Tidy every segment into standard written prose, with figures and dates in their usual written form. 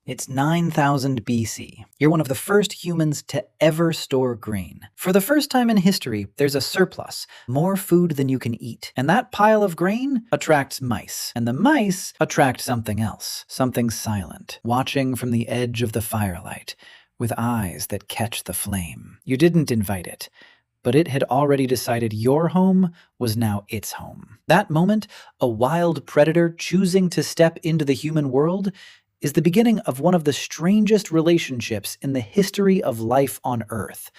It's 9000 BC. You're one of the first humans to ever store grain. For the first time in history, there's a surplus, more food than you can eat. And that pile of grain attracts mice. And the mice attract something else, something silent, watching from the edge of the firelight, with eyes that catch the flame. You didn't invite it, but it had already decided your home was now its home. That moment, a wild predator choosing to step into the human world, is the beginning of one of the strangest relationships in the history of life on Earth.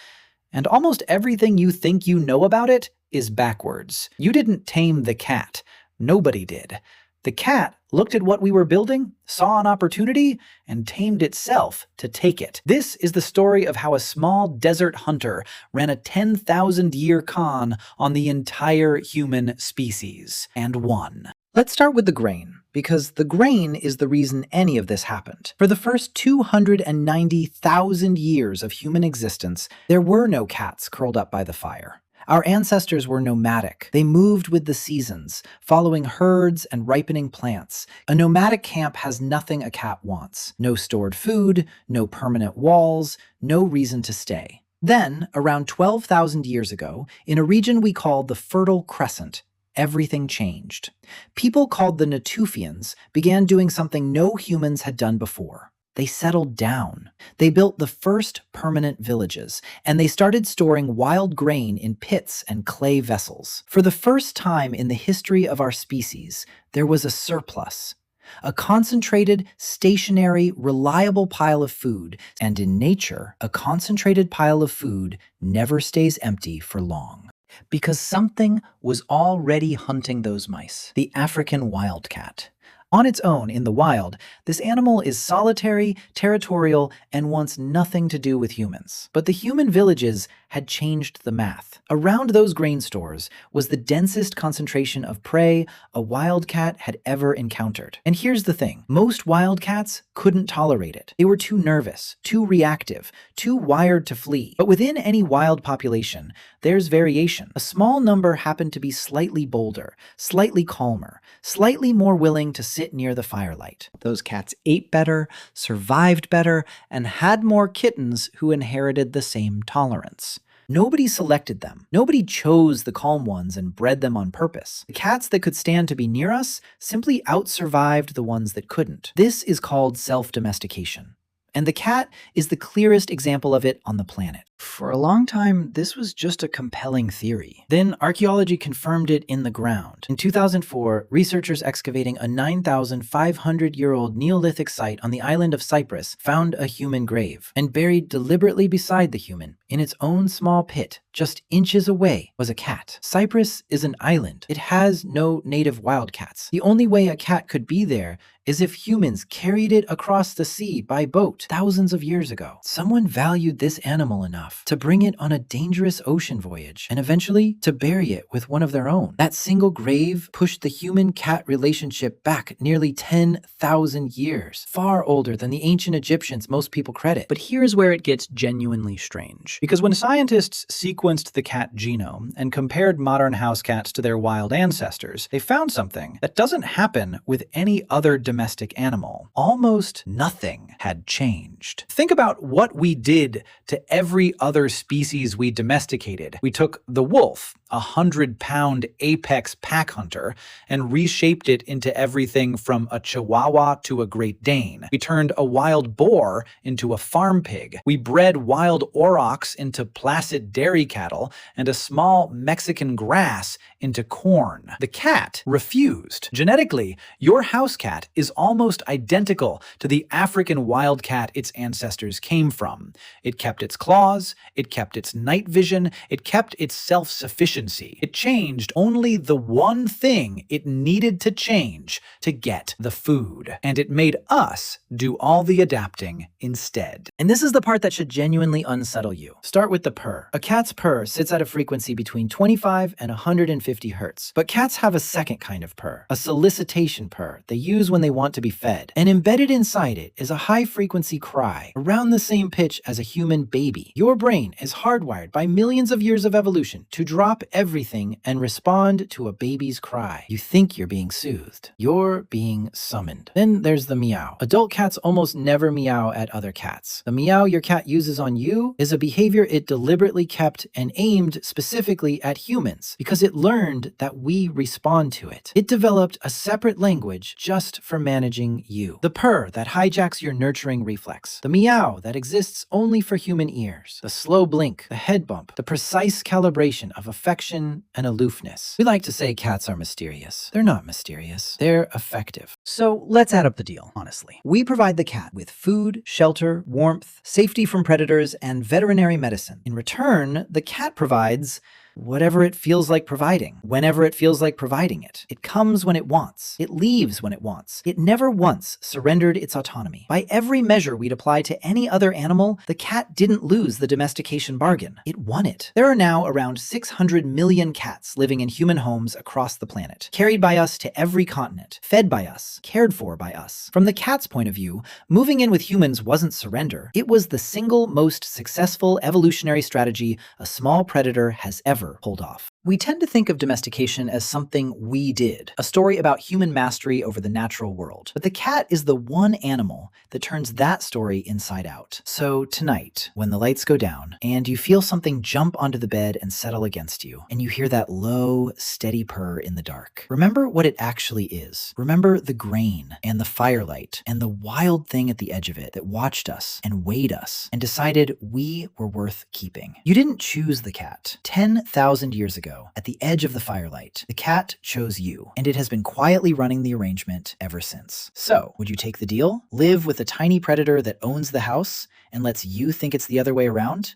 And almost everything you think you know about it is backwards. You didn't tame the cat. Nobody did. The cat looked at what we were building, saw an opportunity, and tamed itself to take it. This is the story of how a small desert hunter ran a 10,000-year con on the entire human species, and won. Let's start with the grain, because the grain is the reason any of this happened. For the first 290,000 years of human existence, there were no cats curled up by the fire. Our ancestors were nomadic. They moved with the seasons, following herds and ripening plants. A nomadic camp has nothing a cat wants. No stored food, no permanent walls, no reason to stay. Then, around 12,000 years ago, in a region we call the Fertile Crescent, everything changed. People called the Natufians began doing something no humans had done before. They settled down. They built the first permanent villages, and they started storing wild grain in pits and clay vessels. For the first time in the history of our species, there was a surplus. A concentrated, stationary, reliable pile of food, and in nature, a concentrated pile of food never stays empty for long. Because something was already hunting those mice, the African wildcat. On its own, in the wild, this animal is solitary, territorial, and wants nothing to do with humans. But the human villages had changed the math. Around those grain stores was the densest concentration of prey a wildcat had ever encountered. And here's the thing, most wildcats couldn't tolerate it. They were too nervous, too reactive, too wired to flee. But within any wild population, there's variation. A small number happened to be slightly bolder, slightly calmer, slightly more willing to sit near the firelight. Those cats ate better, survived better, and had more kittens who inherited the same tolerance. Nobody selected them. Nobody chose the calm ones and bred them on purpose. The cats that could stand to be near us simply outsurvived the ones that couldn't. This is called self-domestication. And the cat is the clearest example of it on the planet. For a long time, this was just a compelling theory. Then archaeology confirmed it in the ground. In 2004, researchers excavating a 9,500-year-old Neolithic site on the island of Cyprus found a human grave. And buried deliberately beside the human, in its own small pit, just inches away, was a cat. Cyprus is an island. It has no native wildcats. The only way a cat could be there is if humans carried it across the sea by boat thousands of years ago. Someone valued this animal enough to bring it on a dangerous ocean voyage and eventually to bury it with one of their own. That single grave pushed the human-cat relationship back nearly 10,000 years, far older than the ancient Egyptians most people credit. But here's where it gets genuinely strange. Because when scientists sequenced the cat genome and compared modern house cats to their wild ancestors, they found something that doesn't happen with any other domestic animal. Almost nothing had changed. Think about what we did to every other species we domesticated. We took the wolf, a 100-pound apex pack hunter, and reshaped it into everything from a Chihuahua to a Great Dane. We turned a wild boar into a farm pig. We bred wild aurochs into placid dairy cattle, and a small Mexican grass into corn. The cat refused. Genetically, your house cat is almost identical to the African wildcat its ancestors came from. It kept its claws, it kept its night vision, it kept its self-sufficiency. It changed only the one thing it needed to change to get the food. And it made us do all the adapting instead. And this is the part that should genuinely unsettle you. Start with the purr. A cat's purr sits at a frequency between 25 and 150 hertz. But cats have a second kind of purr, a solicitation purr they use when they want to be fed. And embedded inside it is a high-frequency cry, around the same pitch as a human baby. Your brain is hardwired by millions of years of evolution to drop everything and respond to a baby's cry. You think you're being soothed. You're being summoned. Then there's the meow. Adult cats almost never meow at other cats. The meow your cat uses on you is a behavior it deliberately kept and aimed specifically at humans because it learned that we respond to it. It developed a separate language just for managing you. The purr that hijacks your nurturing reflex. The meow that exists only for human ears. The slow blink, the head bump, the precise calibration of affection and aloofness. We like to say cats are mysterious. They're not mysterious. They're effective. So let's add up the deal, honestly. We provide the cat with food, shelter, warmth, safety from predators, and veterinary medicine. In return, the cat provides whatever it feels like providing, whenever it feels like providing it. It comes when it wants. It leaves when it wants. It never once surrendered its autonomy. By every measure we'd apply to any other animal, the cat didn't lose the domestication bargain. It won it. There are now around 600 million cats living in human homes across the planet, carried by us to every continent, fed by us, cared for by us. From the cat's point of view, moving in with humans wasn't surrender. It was the single most successful evolutionary strategy a small predator has ever pulled off. We tend to think of domestication as something we did, a story about human mastery over the natural world. But the cat is the one animal that turns that story inside out. So tonight, when the lights go down and you feel something jump onto the bed and settle against you, and you hear that low, steady purr in the dark, remember what it actually is. Remember the grain and the firelight and the wild thing at the edge of it that watched us and weighed us and decided we were worth keeping. You didn't choose the cat. 10,000 years ago, at the edge of the firelight, the cat chose you, and it has been quietly running the arrangement ever since. So, would you take the deal? Live with a tiny predator that owns the house and lets you think it's the other way around?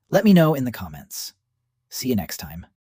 Let me know in the comments. See you next time.